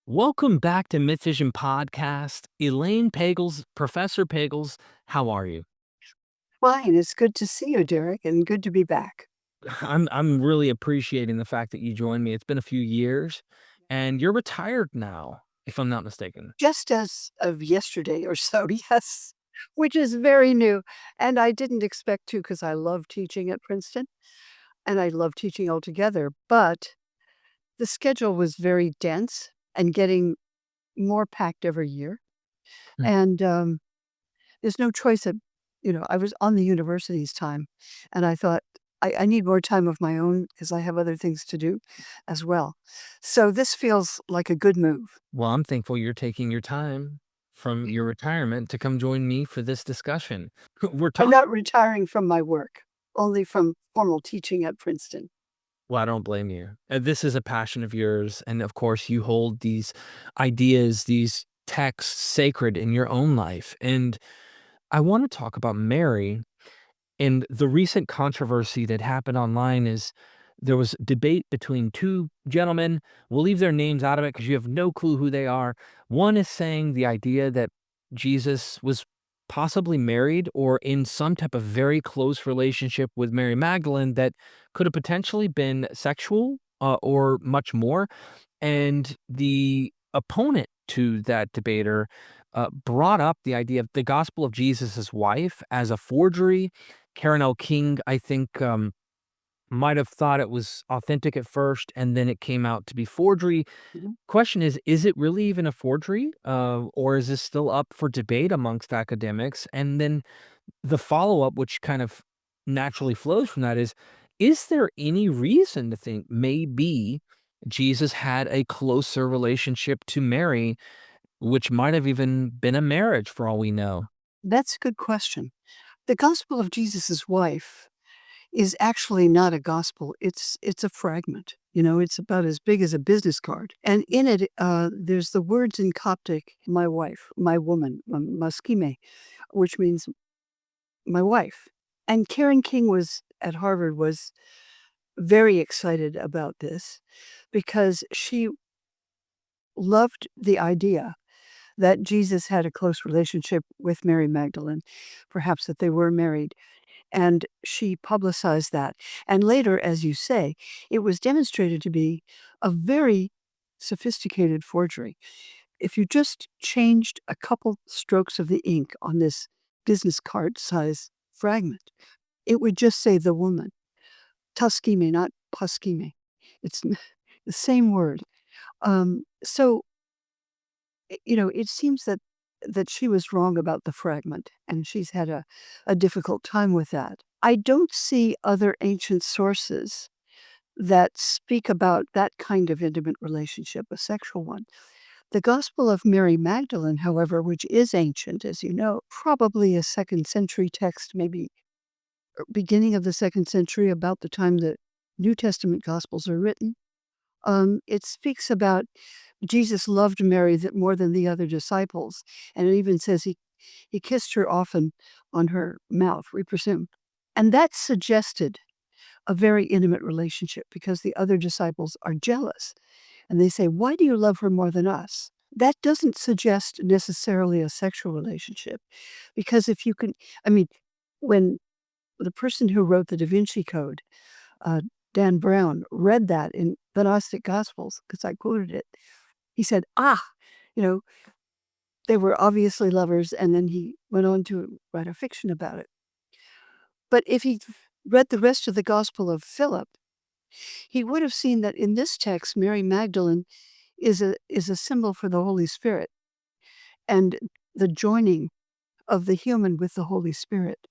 Welcome back to MythVision podcast. Elaine Pagels, Professor Pagels, how are you? Fine. It's good to see you, Derek, and good to be back. I'm really appreciating the fact that you joined me. It's been a few years and you're retired now, if I'm not mistaken. Just as of yesterday or so, yes, which is very new. And I didn't expect to because I love teaching at Princeton and I love teaching altogether. But the schedule was very dense and getting more packed every year. Mm. And there's no choice of, I was on the university's time and I thought, I need more time of my own because I have other things to do as well. So this feels like a good move. Well, I'm thankful you're taking your time from your retirement to come join me for this discussion. We're I'm talking. not retiring from my work, only from formal teaching at Princeton. Well, I don't blame you. This is a passion of yours. And of course, you hold these ideas, these texts sacred in your own life. And I want to talk about Mary. And the recent controversy that happened online is there was debate between two gentlemen. We'll leave their names out of it because you have no clue who they are. One is saying the idea that Jesus was possibly married or in some type of very close relationship with Mary Magdalene that could have potentially been sexual or much more. And the opponent to that debater brought up the idea of the gospel of Jesus' wife as a forgery. Karen L. King, I think, might have thought it was authentic at first, and then it came out to be forgery. Mhm. Question is it really even a forgery? Or is this still up for debate amongst academics? And then the follow-up, which kind of naturally flows from that is there any reason to think maybe Jesus had a closer relationship to Mary, which might have even been a marriage for all we know? That's a good question. The gospel of Jesus's wife is actually not a gospel. It's a fragment. It's about as big as a business card. And in it, there's the words in Coptic, my wife, my woman, maskime, which means my wife. And Karen King was at Harvard was very excited about this because she loved the idea that Jesus had a close relationship with Mary Magdalene, perhaps that they were married, and she publicized that. And later, as you say, it was demonstrated to be a very sophisticated forgery. If you just changed a couple strokes of the ink on this business card size fragment, it would just say the woman. Tuskime, not puskime. It's the same word. So it seems that she was wrong about the fragment, and she's had a difficult time with that. I don't see other ancient sources that speak about that kind of intimate relationship, a sexual one. The Gospel of Mary Magdalene, however, which is ancient, as you know, probably a second century text, maybe beginning of the second century, about the time the New Testament Gospels are written. It speaks about Jesus loved Mary more than the other disciples, and it even says he kissed her often on her mouth, we presume. And that suggested a very intimate relationship because the other disciples are jealous, and they say, "Why do you love her more than us?" That doesn't suggest necessarily a sexual relationship, because if you can I mean, when the person who wrote the Da Vinci Code, uh, Dan Brown, read that in the Gnostic Gospels, because I quoted it, he said, "Ah, you know, they were obviously lovers," and then he went on to write a fiction about it. But if he read the rest of the Gospel of Philip, he would have seen that in this text, Mary Magdalene is a symbol for the Holy Spirit and the joining of the human with the Holy Spirit.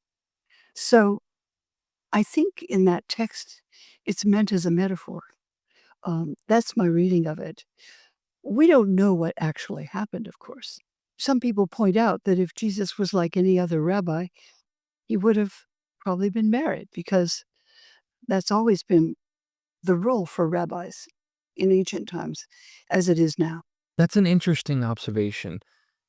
So I think in that text, it's meant as a metaphor. That's my reading of it. We don't know what actually happened, of course. Some people point out that if Jesus was like any other rabbi, he would have probably been married because that's always been the rule for rabbis in ancient times, as it is now. That's an interesting observation.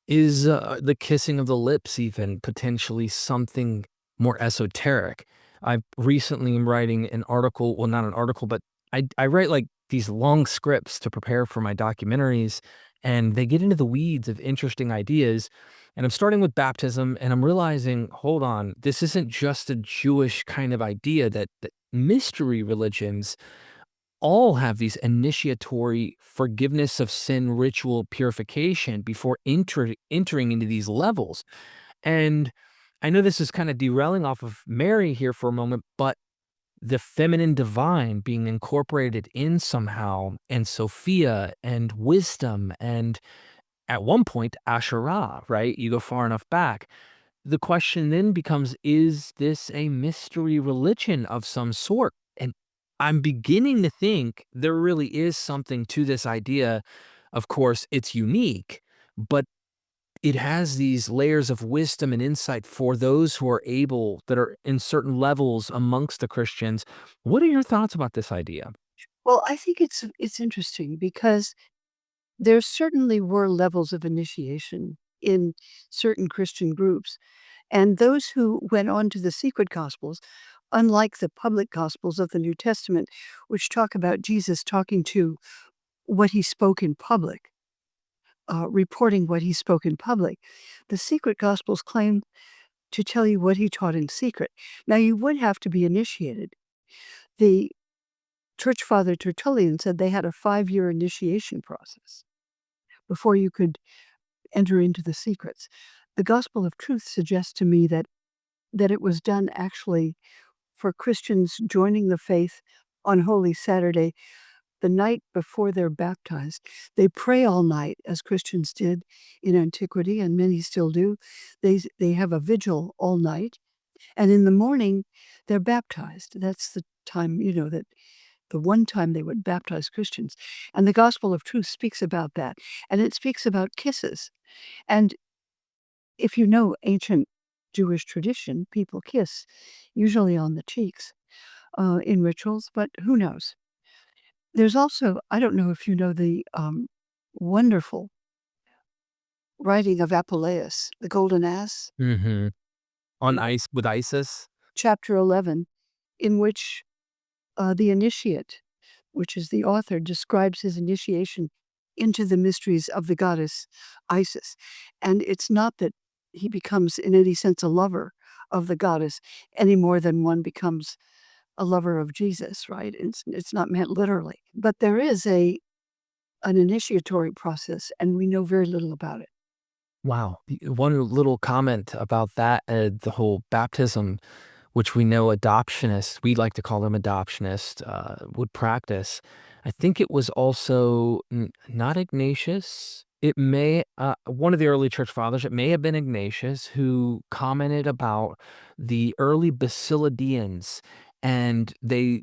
Is the kissing of the lips even potentially something more esoteric? I recently am writing an article, well, not an article, but I write like these long scripts to prepare for my documentaries. and they get into the weeds of interesting ideas. And I'm starting with baptism, and I'm realizing, hold on, this isn't just a Jewish kind of idea that mystery religions all have these initiatory forgiveness of sin ritual purification before entering into these levels. And I know this is kind of derailing off of Mary here for a moment, but the feminine divine being incorporated in somehow, and Sophia and wisdom, and at one point, Asherah, right? You go far enough back. The question then becomes, is this a mystery religion of some sort? And I'm beginning to think there really is something to this idea. Of course, it's unique, but it has these layers of wisdom and insight for those who are able, that are in certain levels amongst the Christians. What are your thoughts about this idea? Well, I think it's interesting because there certainly were levels of initiation in certain Christian groups, and those who went on to the secret gospels, unlike the public gospels of the New Testament, which talk about Jesus talking to what he spoke in public, reporting what he spoke in public, the secret gospels claim to tell you what he taught in secret. Now, you would have to be initiated. The church father Tertullian said they had a 5-year initiation process before you could enter into the secrets. The gospel of truth suggests to me that it was done actually for Christians joining the faith on Holy Saturday, the night before they're baptized. They pray all night, as Christians did in antiquity, and many still do. They have a vigil all night, and in the morning, they're baptized. That's the time, that the one time they would baptize Christians. And the gospel of truth speaks about that, and it speaks about kisses. And if you know ancient Jewish tradition, people kiss, usually on the cheeks, in rituals, but who knows? There's also, I don't know if you know the wonderful writing of Apuleius, the Golden Ass, Mhm. On in ice with Isis? chapter 11, in which the initiate, which is the author, describes his initiation into the mysteries of the goddess Isis. And it's not that he becomes, in any sense, a lover of the goddess any more than one becomes a lover of Jesus, right? It's not meant literally. But there is an initiatory process, and we know very little about it. Wow. One little comment about that, the whole baptism, which we know adoptionists, we like to call them adoptionists, would practice. I think it was also not Ignatius. It may, one of the early church fathers, it may have been Ignatius, who commented about the early Basilidians, and they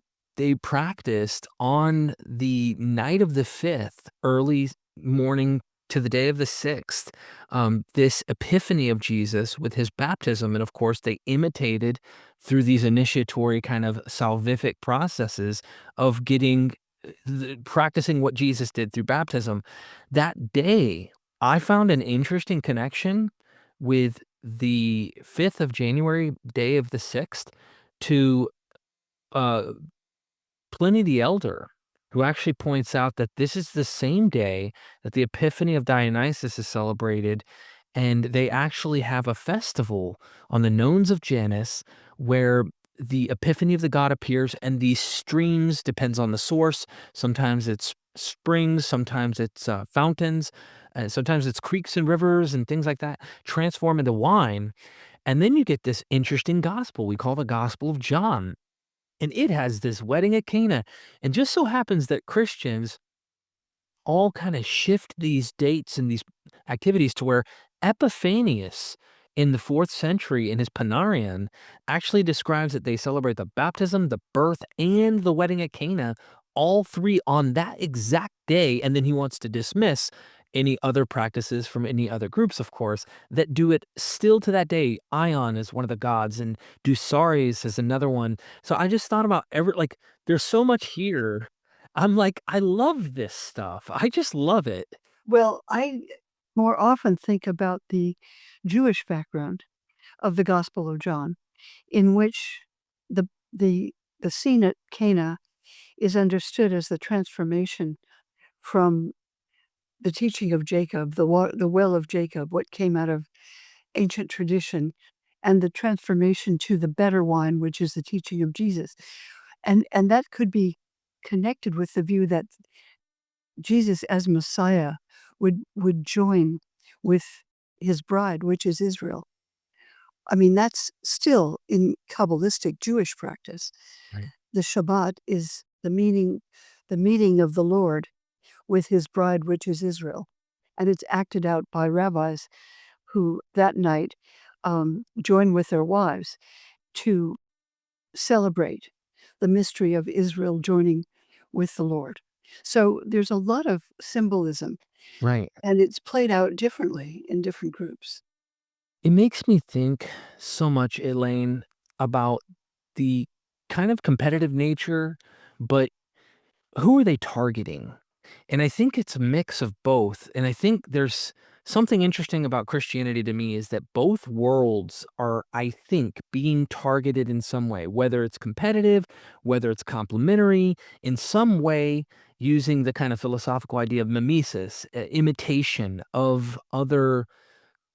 practiced on the night of the 5th, early morning to the day of the 6th, this epiphany of Jesus with his baptism. And of course, they imitated through these initiatory kind of salvific processes of getting practicing what Jesus did through baptism. That day, I found an interesting connection with the 5th of January, day of the 6th, to uh, Pliny the Elder, who actually points out that this is the same day that the Epiphany of Dionysus is celebrated, and they actually have a festival on the Nones of Janus where the Epiphany of the god appears, and these streams, depends on the source. Sometimes it's springs, sometimes it's fountains, sometimes it's creeks and rivers and things like that, transform into wine. And then you get this interesting gospel we call the Gospel of John, and it has this wedding at Cana. And just so happens that Christians all kind of shift these dates and these activities to where Epiphanius in the 4th century in his Panarion actually describes that they celebrate the baptism, the birth, and the wedding at Cana, all three on that exact day. And then he wants to dismiss any other practices from any other groups, of course, that do it still to that day. Ion is one of the gods, and Dusares is another one. So I just thought about there's so much here. I'm like, I love this stuff. I just love it. Well, I more often think about the Jewish background of the Gospel of John, in which the the scene at Cana is understood as the transformation from the teaching of Jacob, the well of Jacob, what came out of ancient tradition, and the transformation to the better wine, which is the teaching of Jesus. And that could be connected with the view that Jesus as Messiah would join with his bride, which is Israel. I mean, that's still in Kabbalistic Jewish practice. Right. The Shabbat is the meeting of the Lord with his bride, which is Israel. And it's acted out by rabbis who that night join with their wives to celebrate the mystery of Israel joining with the Lord. So there's a lot of symbolism, Right. and it's played out differently in different groups. It makes me think so much, Elaine, about the kind of competitive nature, but who are they targeting? And I think it's a mix of both. And I think there's something interesting about Christianity to me is that both worlds are, I think, being targeted in some way, whether it's competitive, whether it's complementary, in some way, using the kind of philosophical idea of mimesis, imitation of other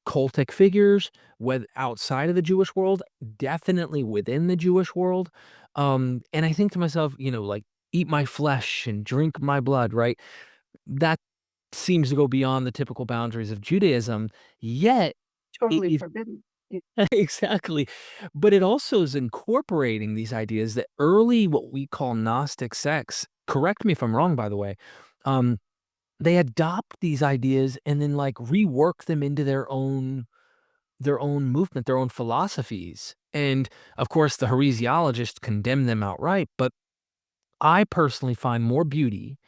cultic figures, whether outside of the Jewish world, definitely within the Jewish world. And I think to myself, like, eat my flesh and drink my blood, right? That seems to go beyond the typical boundaries of Judaism, yet Totally it forbidden. exactly. But it also is incorporating these ideas that early what we call Gnostic sects, correct me if I'm wrong, by the way, um, they adopt these ideas and then like rework them into their own movement, their own philosophies. And of course, the heresiologists condemn them outright. But I personally find more beauty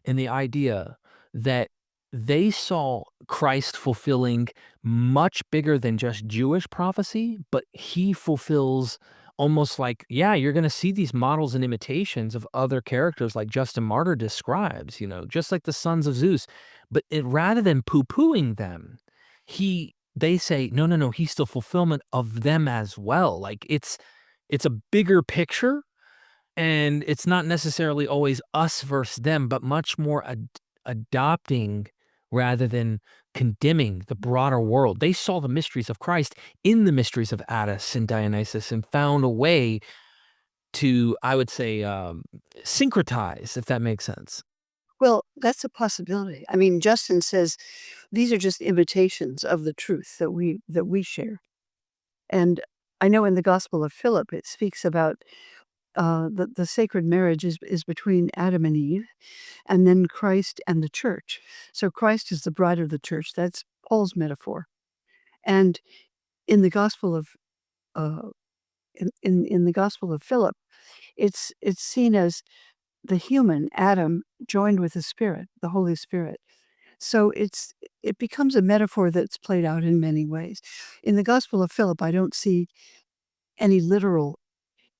in the idea that they saw Christ fulfilling much bigger than just Jewish prophecy, but he fulfills almost like, yeah, you're going to see these models and imitations of other characters like Justin Martyr describes, just like the sons of Zeus. But rather than poo-pooing them, they say, no, no, no, he's the fulfillment of them as well. Like it's a bigger picture and it's not necessarily always us versus them, but much more adopting rather than condemning the broader world. They saw the mysteries of Christ in the mysteries of Attis and Dionysus and found a way to, I would say, syncretize, if that makes sense. Well, that's a possibility. I mean, Justin says these are just imitations of the truth that we share. And I know in the Gospel of Philip, it speaks about the sacred marriage is between Adam and Eve, and then Christ and the church. So Christ is the bride of the church. That's Paul's metaphor. And in the Gospel of uh, in the Gospel of Philip, it's seen as the human Adam joined with the Spirit, the Holy Spirit. So it becomes a metaphor that's played out in many ways. In the Gospel of Philip, I don't see any literal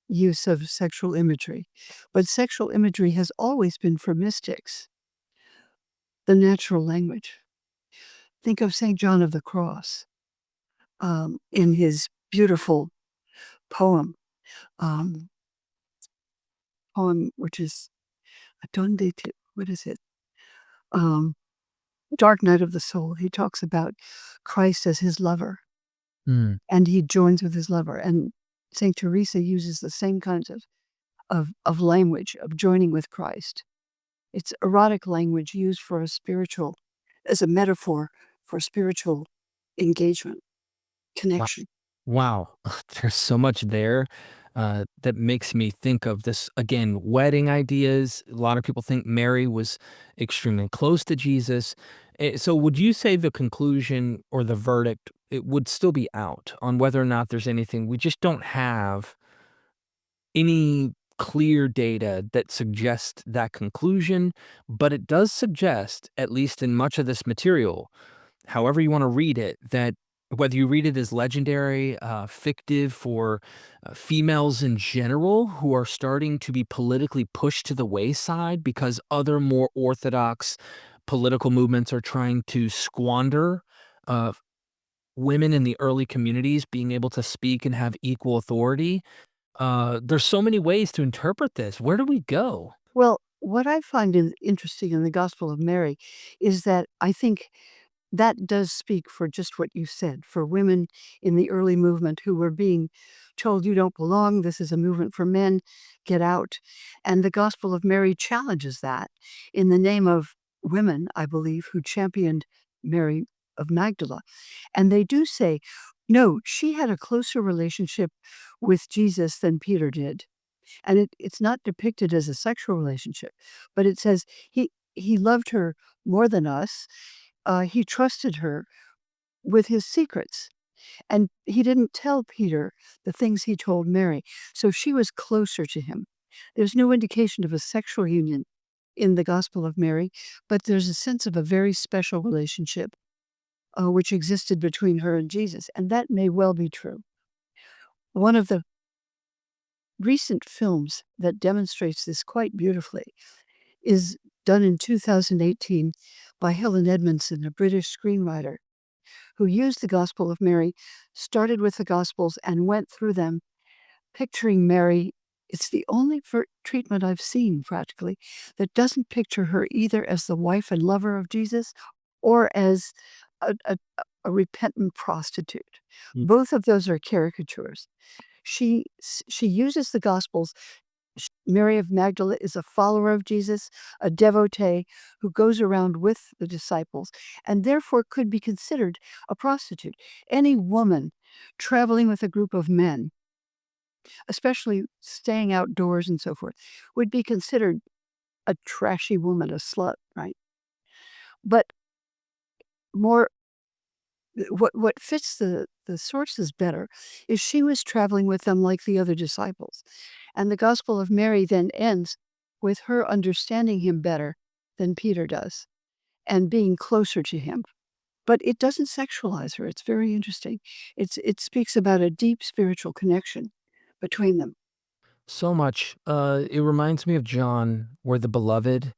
use of sexual imagery, but sexual imagery has always been for mystics the natural language. Think of St. John of the Cross in his beautiful poem, um, which is what is it? Um, Dark Night of the Soul. He talks about Christ as his lover, Mm. and he joins with his lover. And St. Teresa uses the same kinds of language of joining with Christ. It's erotic language used for as a metaphor for spiritual engagement, connection. Wow, there's so much there, that makes me think of this again, wedding ideas. A lot of people think Mary was extremely close to Jesus. So would you say the conclusion or the verdict, it would still be out on whether or not there's anything we just don't have any clear data that suggests that conclusion, but it does suggest, at least in much of this material, however you wanna read it, that whether you read it as legendary, fictive for, females in general who are starting to be politically pushed to the wayside because other more orthodox political movements are trying to squander, uh, women in the early communities being able to speak and have equal authority. There's so many ways to interpret this. Where do we go? Well, what I find interesting in the Gospel of Mary is that I think that does speak for just what you said, for women in the early movement who were being told, "You don't belong, this is a movement for men, get out." And the Gospel of Mary challenges that in the name of women, I believe, who championed Mary of Magdala. And they do say, no, she had a closer relationship with Jesus than Peter did. And it's not depicted as a sexual relationship, but it says he loved her more than us. He trusted her with his secrets, and he didn't tell Peter the things he told Mary, so she was closer to him. There's no indication of a sexual union in the Gospel of Mary, but there's a sense of a very special relationship which existed between her and Jesus, and that may well be true. One of the recent films that demonstrates this quite beautifully is done in 2018 by Helen Edmondson, a British screenwriter, who used the Gospel of Mary, started with the Gospels, and went through them, picturing Mary. It's the only treatment I've seen, practically, that doesn't picture her either as the wife and lover of Jesus or as a repentant prostitute. Mm. Both of those are caricatures. She uses the Gospels. Mary of Magdala is a follower of Jesus, a devotee who goes around with the disciples, and therefore could be considered a prostitute. Any woman traveling with a group of men, especially staying outdoors and so forth, would be considered a trashy woman, a slut, right? But more what fits the sources better is she was traveling with them like the other disciples. And the Gospel of Mary then ends with her understanding him better than Peter does and being closer to him. But it doesn't sexualize her. It's very interesting. It speaks about a deep spiritual connection between them. So much. It reminds me of John, where the beloved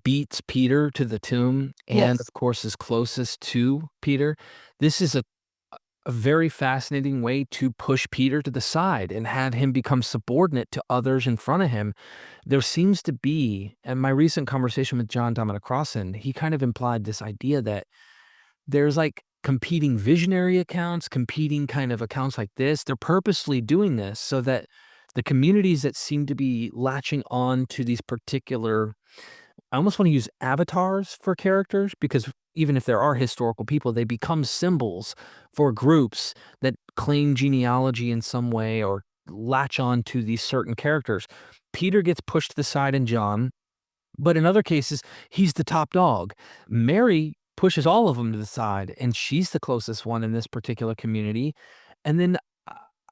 beats Peter to the tomb and, Yes. of course, is closest to Peter. This is a very fascinating way to push Peter to the side and have him become subordinate to others in front of him. There seems to be, and my recent conversation with John Dominic Crossan, he kind of implied this idea that there's like competing visionary accounts, competing kind of accounts like this. They're purposely doing this so that the communities that seem to be latching on to these particular, I almost want to use avatars for characters, because even if there are historical people, they become symbols for groups that claim genealogy in some way or latch on to these certain characters. Peter gets pushed to the side in John, but in other cases, he's the top dog. Mary pushes all of them to the side, and she's the closest one in this particular community. And then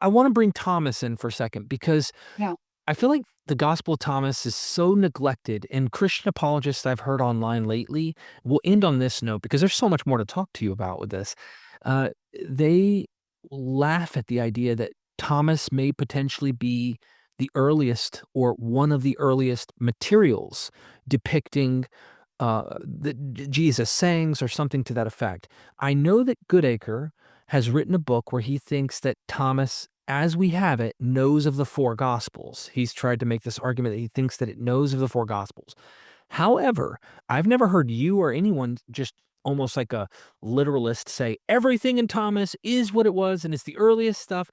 I want to bring Thomas in for a second, because Yeah. I feel like the Gospel of Thomas is so neglected, and Christian apologists I've heard online lately will end on this note because there's so much more to talk to you about with this. Uh, they laugh at the idea that Thomas may potentially be the earliest or one of the earliest materials depicting Jesus sayings or something to that effect. I know that Goodacre has written a book where he thinks that Thomas, as we have it, knows of the four gospels. He's tried to make this argument that he thinks that it knows of the four gospels. However, I've never heard you or anyone just almost like a literalist say everything in Thomas is what it was and it's the earliest stuff.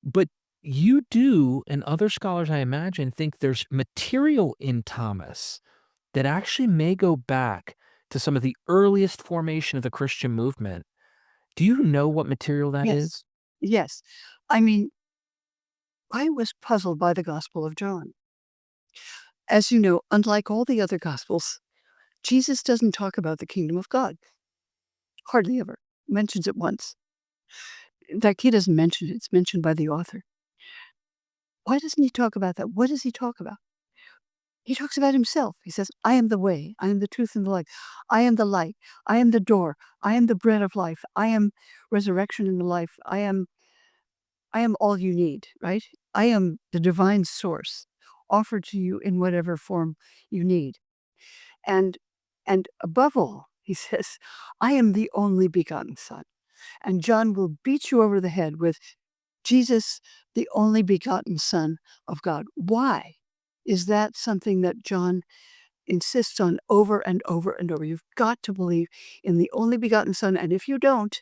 But you do, and other scholars, I imagine, think there's material in Thomas that actually may go back to some of the earliest formation of the Christian movement. Do you know what material that Yes. is? Yes. I mean, I was puzzled by the Gospel of John. As you know, unlike all the other Gospels, Jesus doesn't talk about the kingdom of God. Hardly ever. Mentions it once. In fact, he doesn't mention it. It's mentioned by the author. Why doesn't he talk about that? What does he talk about? He talks about himself. He says, I am the way, I am the truth and the life. I am the light. I am the door. I am the bread of life. I am resurrection and the life. I am all you need, right? I am the divine source offered to you in whatever form you need. And and above all, he says, I am the only begotten Son. And John will beat you over the head with Jesus, the only begotten Son of God. Why is that something that John insists on over and over and over. You've got to believe in the only begotten Son, and if you don't,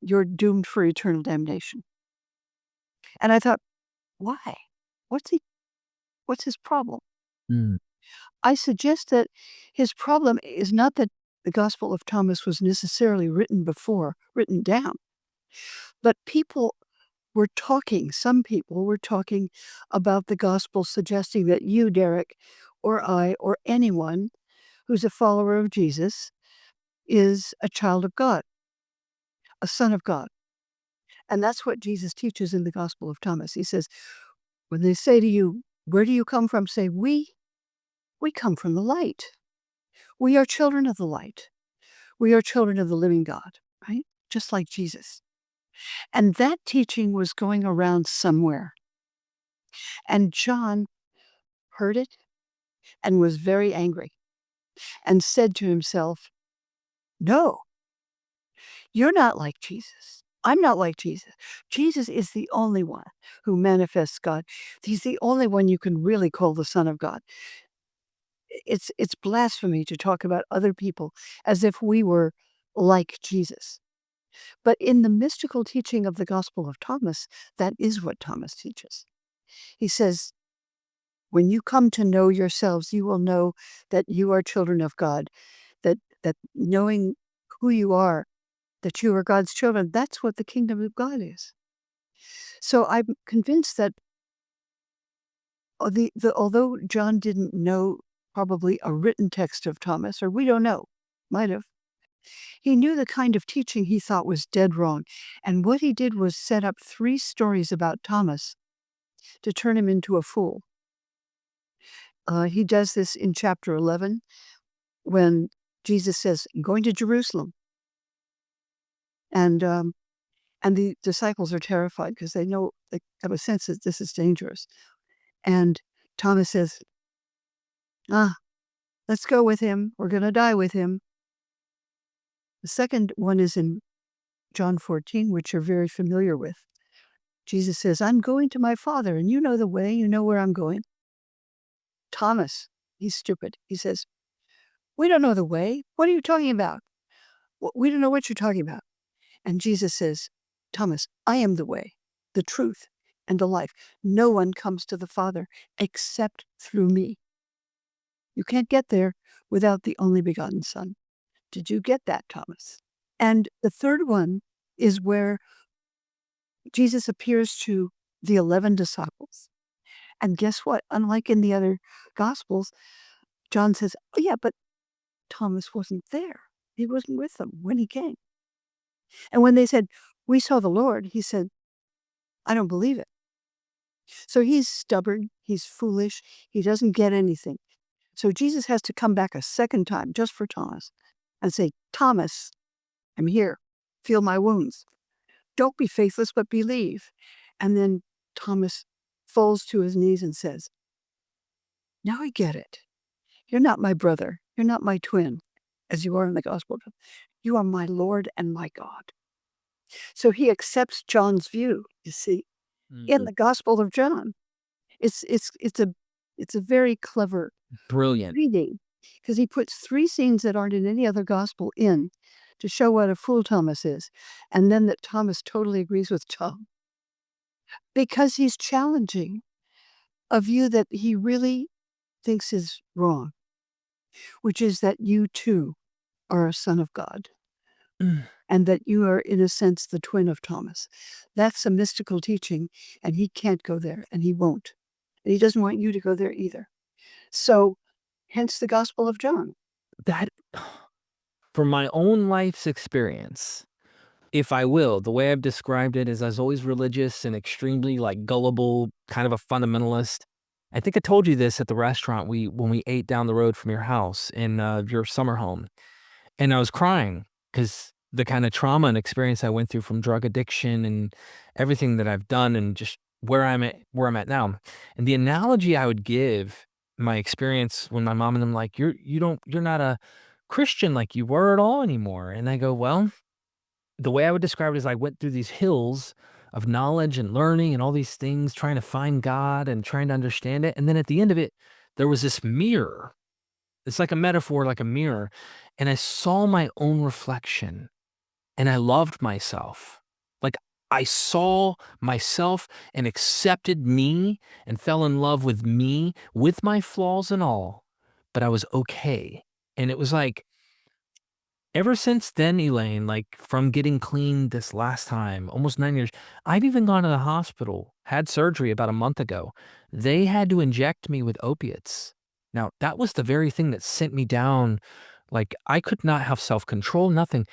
you're doomed for eternal damnation. And I thought, why? What's he what's his problem? Mm. I suggest that his problem is not that the Gospel of Thomas was necessarily written down, but some people were talking about the gospel, suggesting that you, Derek, or I, or anyone who's a follower of Jesus is a child of God, a son of God. And that's what Jesus teaches in the Gospel of Thomas. He says, when they say to you, where do you come from? Say, we come from the light. We are children of the light. We are children of the living God, right? Just like Jesus. And that teaching was going around somewhere. And John heard it and was very angry and said to himself, no, you're not like Jesus. I'm not like Jesus. Jesus is the only one who manifests God. He's the only one you can really call the Son of God. It's blasphemy to talk about other people as if we were like Jesus. But in the mystical teaching of the Gospel of Thomas, that is what Thomas teaches. He says, when you come to know yourselves, you will know that you are children of God, that knowing who you are, that you are God's children, that's what the kingdom of God is. So I'm convinced that although John didn't know probably a written text of Thomas, or we don't know, might have, he knew the kind of teaching he thought was dead wrong. And what he did was set up 3 stories about Thomas to turn him into a fool. He does this in chapter 11 when Jesus says, I'm going to Jerusalem. And the disciples are terrified because they have a sense that this is dangerous. And Thomas says, let's go with him. We're going to die with him. The second one is in John 14, which you're very familiar with. Jesus says, I'm going to my Father, and you know the way, you know where I'm going. Thomas, he's stupid. He says, we don't know the way. What are you talking about? We don't know what you're talking about. And Jesus says, Thomas, I am the way, the truth, and the life. No one comes to the Father except through me. You can't get there without the only begotten Son. Did you get that, Thomas? And the third one is where Jesus appears to the 11 disciples. And guess what? Unlike in the other Gospels, John says, oh, yeah, but Thomas wasn't there. He wasn't with them when he came. And when they said, we saw the Lord, he said, I don't believe it. So he's stubborn, he's foolish, he doesn't get anything. So Jesus has to come back a second time just for Thomas and say, Thomas, I'm here. Feel my wounds. Don't be faithless, but believe. And then Thomas falls to his knees and says, now I get it. You're not my brother. You're not my twin, as you are in the gospel. You are my Lord and my God. So he accepts John's view, you see, in the Gospel of John. It's a very clever Brilliant. reading because he puts 3 scenes that aren't in any other gospel in to show what a fool Thomas is, and then that Thomas totally agrees with John because he's challenging a view that he really thinks is wrong, which is that you too are a son of God Mm. and that you are, in a sense, the twin of Thomas. That's a mystical teaching, and he can't go there, and he won't. And he doesn't want you to go there either. So, hence the Gospel of John. That from my own life's experience, if I will, the way I've described it is I was always religious and extremely, like, gullible, kind of a fundamentalist. I think I told you this at the restaurant when we ate down the road from your house in, your summer home, and I was crying because the kinda trauma and experience I went through from drug addiction and everything that I've done and just where I'm at now. And the analogy I would give my experience when my mom and them like, You're not a Christian like you were at all anymore." And I go, "Well," the way I would describe it is I went through these hills of knowledge and learning and all these things, trying to find God and trying to understand it, and then at the end of it, there was this mirror, It's like a metaphor, like a mirror, and I saw my own reflection, and I loved myself. Like, I saw myself and accepted me and fell in love with me, with my flaws and all, but I was okay. And it was like, ever since then, Elaine, like, from getting clean this last time, almost 9 years, I've even gone to the hospital, had surgery about a month ago. They had to inject me with opiates. Now, that was the very thing that sent me down. Like, I could not have self-control, nothing,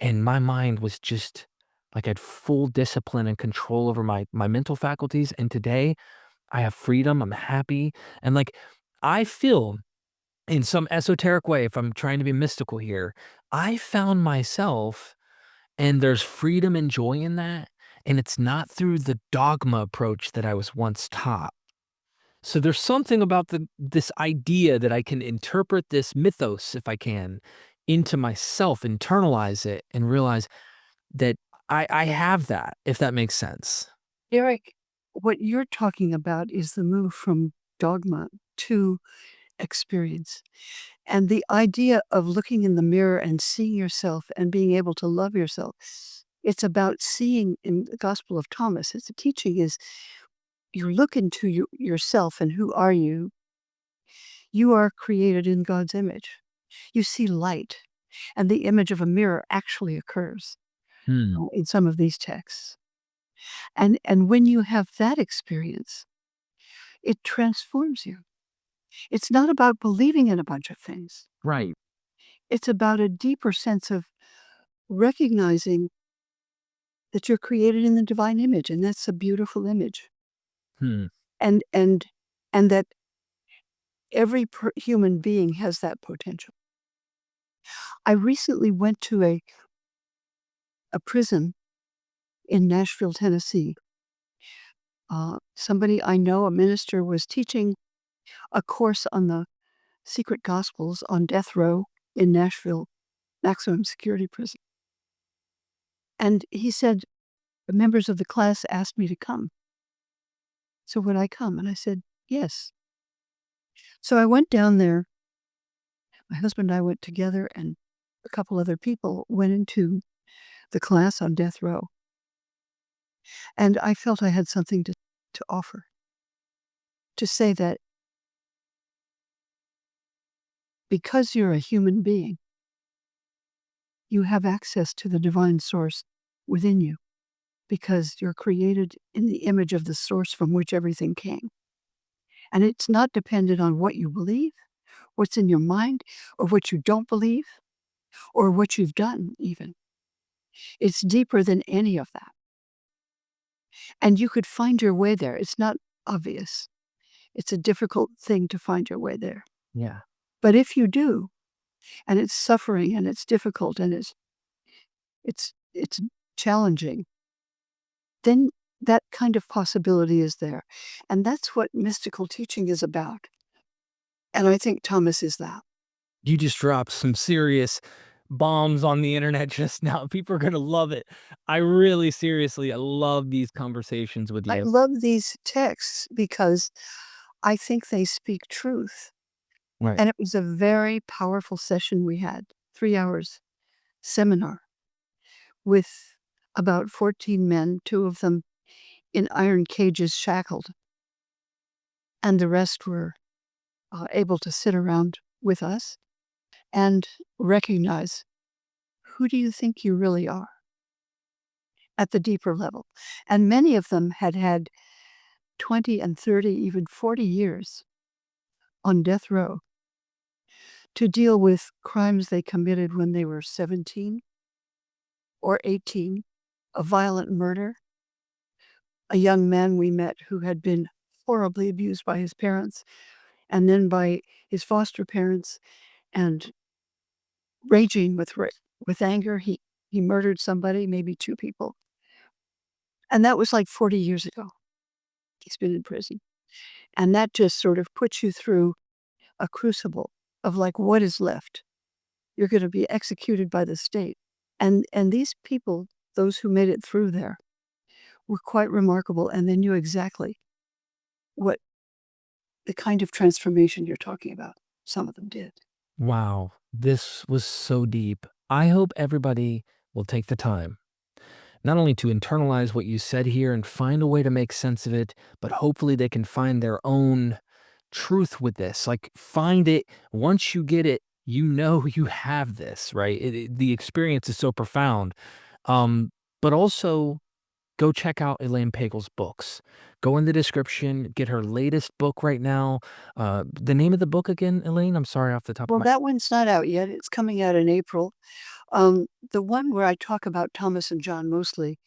and my mind was just like, I had full discipline and control over my mental faculties, and today, I have freedom, I'm happy, and, like, I feel in some esoteric way, if I'm trying to be mystical here, I found myself, and there's freedom and joy in that, and it's not through the dogma approach that I was once taught. So there's something about this idea that I can interpret this mythos, if I can, into myself, internalize it, and realize that I have that, if that makes sense. Derek, what you're talking about is the move from dogma to experience. And the idea of looking in the mirror and seeing yourself and being able to love yourself. It's about seeing in the Gospel of Thomas. It's the teaching is you look into yourself and who are you? You are created in God's image. You see light, and the image of a mirror actually occurs Hmm. in some of these texts. And when you have that experience, it transforms you. It's not about believing in a bunch of things. Right. It's about a deeper sense of recognizing that you're created in the divine image, and that's a beautiful image. Hmm. And and and that every human being has that potential. I recently went to a prison in Nashville, Tennessee. Somebody I know, a minister, was teaching a course on the secret gospels on death row in Nashville, maximum security prison. And he said, the members of the class asked me to come. So would I come? And I said, yes. So I went down there. My husband and I went together, and a couple other people went into the class on death row. And I felt I had something to offer, to say that because you're a human being, you have access to the divine source within you because you're created in the image of the source from which everything came. And it's not dependent on what you believe, what's in your mind, or what you don't believe, or what you've done, even. It's deeper than any of that. And you could find your way there. It's not obvious. It's a difficult thing to find your way there. Yeah. But if you do, and it's suffering and it's difficult and it's challenging, then that kind of possibility is there. And that's what mystical teaching is about. And I think Thomas is that. You just dropped some serious bombs on the internet just now. People are gonna love it. I really seriously, I love these conversations with I you. love these texts because I think they speak truth. Right. And it was a very powerful session we had, 3 hours seminar with about 14 men, 2 of them in iron cages shackled, and the rest were able to sit around with us and recognize, who do you think you really are at the deeper level? And many of them had had 20 and 30, even 40 years on death row to deal with crimes they committed when they were 17 or 18, a violent murder, a young man we met who had been horribly abused by his parents and then by his foster parents, and raging with anger, he murdered somebody, maybe 2 people. And that was like 40 years ago. He's been in prison. And that just sort of puts you through a crucible of like, what is left? You're gonna be executed by the state. And these people, those who made it through there, were quite remarkable, and they knew exactly what the kind of transformation you're talking about. Some of them did. Wow, this was so deep. I hope everybody will take the time not only to internalize what you said here and find a way to make sense of it, but hopefully they can find their own truth with this. Like, find it. Once you get it, you know you have this, right? The experience is so profound. Um, but also go check out Elaine Pagels' books. Go in the description, get her latest book right now. The name of the book again, Elaine? I'm sorry off the top of Well, my. that one's not out yet. It's coming out in April. The one where I talk about Thomas and John mostly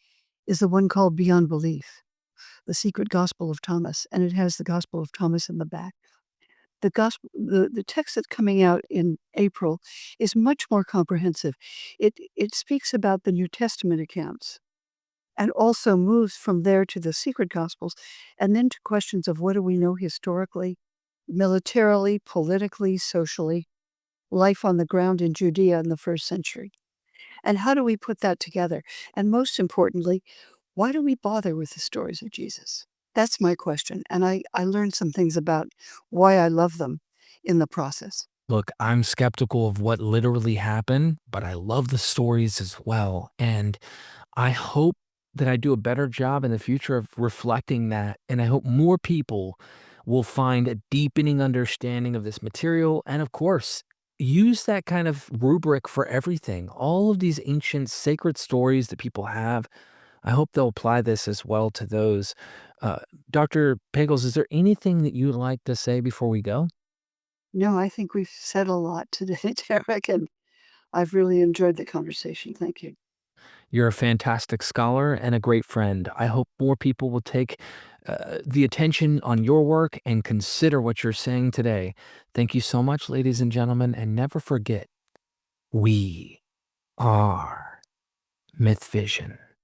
is the one called Beyond Belief, The Secret Gospel of Thomas, and it has the Gospel of Thomas in the back. The text that's coming out in April is much more comprehensive. It speaks about the New Testament accounts and also moves from there to the secret gospels and then to questions of what do we know historically, militarily, politically, socially, life on the ground in Judea in the first century. And how do we put that together? And most importantly, why do we bother with the stories of Jesus? That's my question. And I learned some things about why I love them in the process. Look, I'm skeptical of what literally happened, but I love the stories as well. And I hope that I do a better job in the future of reflecting that. And I hope more people will find a deepening understanding of this material. And of course, use that kind of rubric for everything. All of these ancient sacred stories that people have, I hope they'll apply this as well to those. Uh, Dr. Pagels, is there anything that you'd like to say before we go? No, I think we've said a lot today, Derek, and I've really enjoyed the conversation. Thank you. You're a fantastic scholar and a great friend. I hope more people will take the attention on your work and consider what you're saying today. Thank you so much, ladies and gentlemen, and never forget, we are MythVision.